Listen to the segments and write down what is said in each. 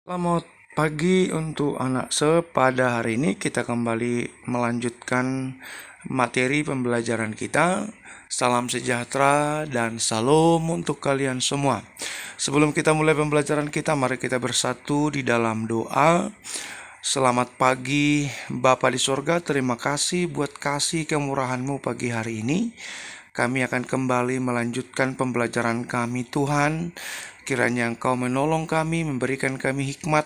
Selamat pagi untuk anak pada hari ini kita kembali melanjutkan materi pembelajaran kita. Salam sejahtera dan salam untuk kalian semua. Sebelum kita mulai pembelajaran kita, mari kita bersatu di dalam doa. Selamat pagi Bapa di sorga, terima kasih buat kasih kemurahan-Mu pagi hari ini. Kami akan kembali melanjutkan pembelajaran kami Tuhan. Kiranya Engkau menolong kami, memberikan kami hikmat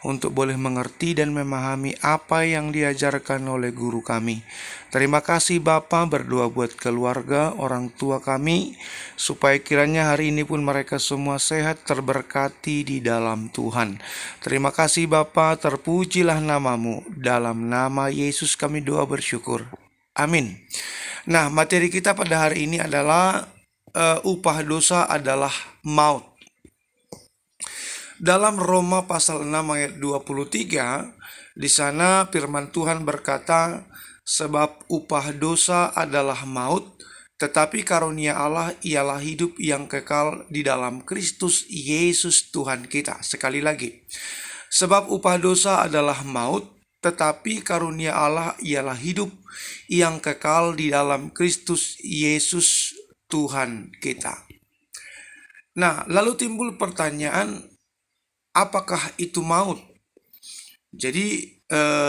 untuk boleh mengerti dan memahami apa yang diajarkan oleh guru kami. Terima kasih Bapa, berdoa buat keluarga, orang tua kami, supaya kiranya hari ini pun mereka semua sehat, terberkati di dalam Tuhan. Terima kasih Bapa, terpujilah namamu. Dalam nama Yesus kami doa bersyukur. Amin. Nah, materi kita pada hari ini adalah upah dosa adalah maut. Dalam Roma pasal 6 ayat 23, di sana firman Tuhan berkata, sebab upah dosa adalah maut, tetapi karunia Allah ialah hidup yang kekal di dalam Kristus Yesus Tuhan kita. Sekali lagi, sebab upah dosa adalah maut, tetapi karunia Allah ialah hidup yang kekal di dalam Kristus Yesus Tuhan kita. Nah, lalu timbul pertanyaan, apakah itu maut? Jadi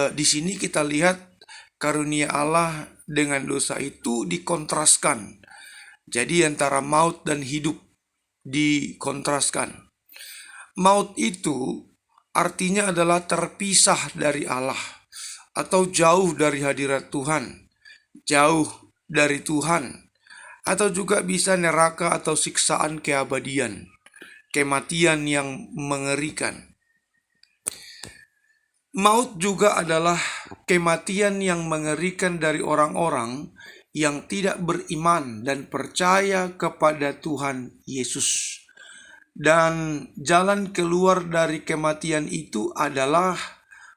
di sini kita lihat karunia Allah dengan dosa itu dikontraskan. Jadi antara maut dan hidup dikontraskan. Maut itu artinya adalah terpisah dari Allah atau jauh dari hadirat Tuhan, jauh dari Tuhan, atau juga bisa neraka atau siksaan keabadian, kematian yang mengerikan. Maut juga adalah kematian yang mengerikan dari orang-orang yang tidak beriman dan percaya kepada Tuhan Yesus. Dan jalan keluar dari kematian itu adalah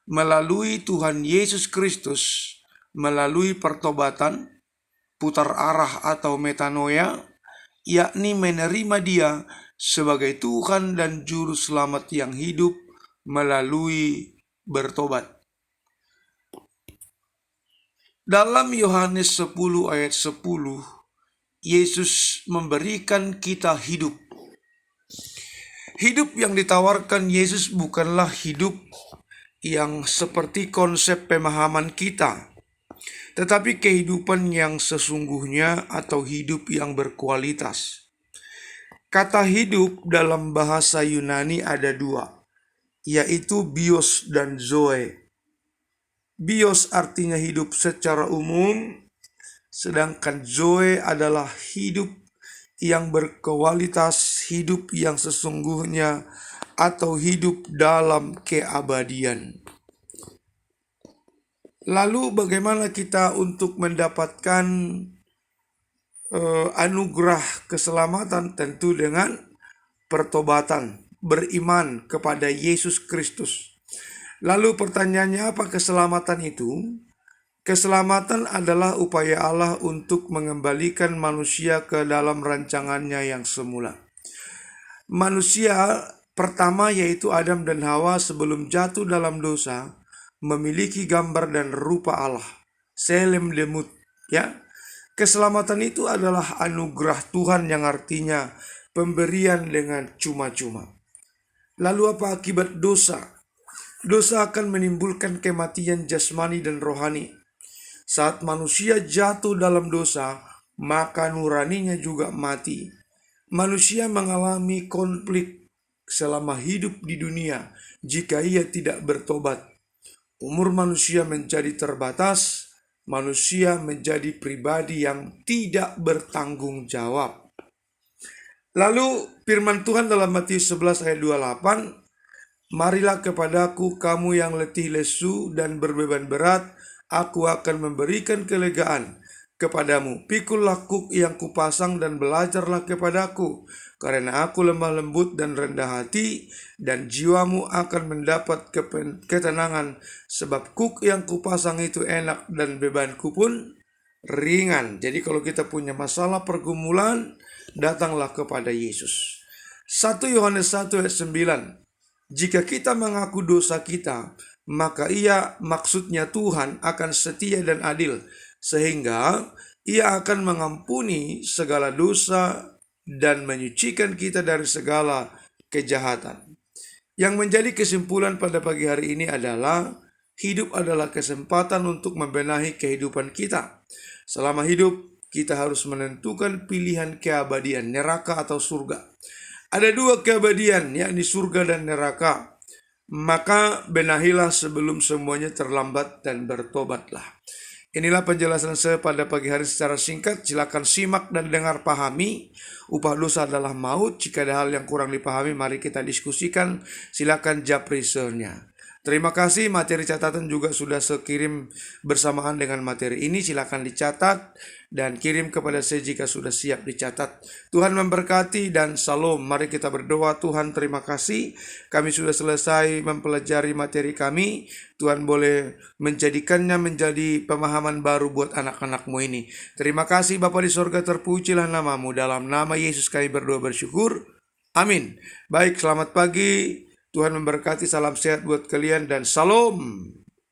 melalui Tuhan Yesus Kristus, melalui pertobatan, putar arah atau metanoia, yakni menerima Dia sebagai Tuhan dan Juru Selamat yang hidup melalui bertobat. Dalam Yohanes 10 ayat 10, Yesus memberikan kita hidup. Hidup yang ditawarkan Yesus bukanlah hidup yang seperti konsep pemahaman kita, tetapi kehidupan yang sesungguhnya atau hidup yang berkualitas. Kata hidup dalam bahasa Yunani ada dua, yaitu bios dan zoe. Bios artinya hidup secara umum, sedangkan zoe adalah hidup yang berkualitas, hidup yang sesungguhnya, atau hidup dalam keabadian. Lalu bagaimana kita untuk mendapatkan anugerah keselamatan? Tentu dengan pertobatan, beriman kepada Yesus Kristus. Lalu pertanyaannya, apa keselamatan itu? Keselamatan adalah upaya Allah untuk mengembalikan manusia ke dalam rancangannya yang semula. Manusia pertama, yaitu Adam dan Hawa, sebelum jatuh dalam dosa, memiliki gambar dan rupa Allah. Selem lemut, ya. Keselamatan itu adalah anugerah Tuhan yang artinya pemberian dengan cuma-cuma. Lalu apa akibat dosa? Dosa akan menimbulkan kematian jasmani dan rohani. Saat manusia jatuh dalam dosa, maka nuraninya juga mati. Manusia mengalami konflik selama hidup di dunia jika ia tidak bertobat. Umur manusia menjadi terbatas, manusia menjadi pribadi yang tidak bertanggung jawab. Lalu firman Tuhan dalam Matius 11 ayat 28, marilah kepadaku kamu yang letih lesu dan berbeban berat, aku akan memberikan kelegaan kepadamu. Pikullah kuk yang kupasang dan belajarlah kepadaku, karena aku lemah lembut dan rendah hati, dan jiwamu akan mendapat ketenangan, sebab kuk yang kupasang itu enak dan bebanku pun ringan. Jadi kalau kita punya masalah pergumulan, datanglah kepada Yesus. 1 Yohanes 1 ayat 9, Jika kita mengaku dosa kita, maka maksudnya Tuhan akan setia dan adil, sehingga Ia akan mengampuni segala dosa dan menyucikan kita dari segala kejahatan. Yang menjadi kesimpulan pada pagi hari ini adalah hidup adalah kesempatan untuk membenahi kehidupan kita. Selama hidup, kita harus menentukan pilihan keabadian, neraka atau surga. Ada dua keabadian, yakni surga dan neraka. Maka benahilah sebelum semuanya terlambat dan bertobatlah. Inilah penjelasan saya pada pagi hari secara singkat. Silakan simak dan dengar, pahami. Upah dosa adalah maut. Jika ada hal yang kurang dipahami, mari kita diskusikan. Silakan japriselnya. Terima kasih, materi catatan juga sudah saya kirim bersamaan dengan materi ini. Silakan dicatat dan kirim kepada saya jika sudah siap dicatat. Tuhan memberkati dan salam. Mari kita berdoa. Tuhan, terima kasih. Kami sudah selesai mempelajari materi kami. Tuhan boleh menjadikannya menjadi pemahaman baru buat anak-anak-Mu ini. Terima kasih Bapa di sorga, terpujilah nama-Mu. Dalam nama Yesus kami berdoa bersyukur. Amin. Baik, selamat pagi. Tuhan memberkati, salam sehat buat kalian dan salam.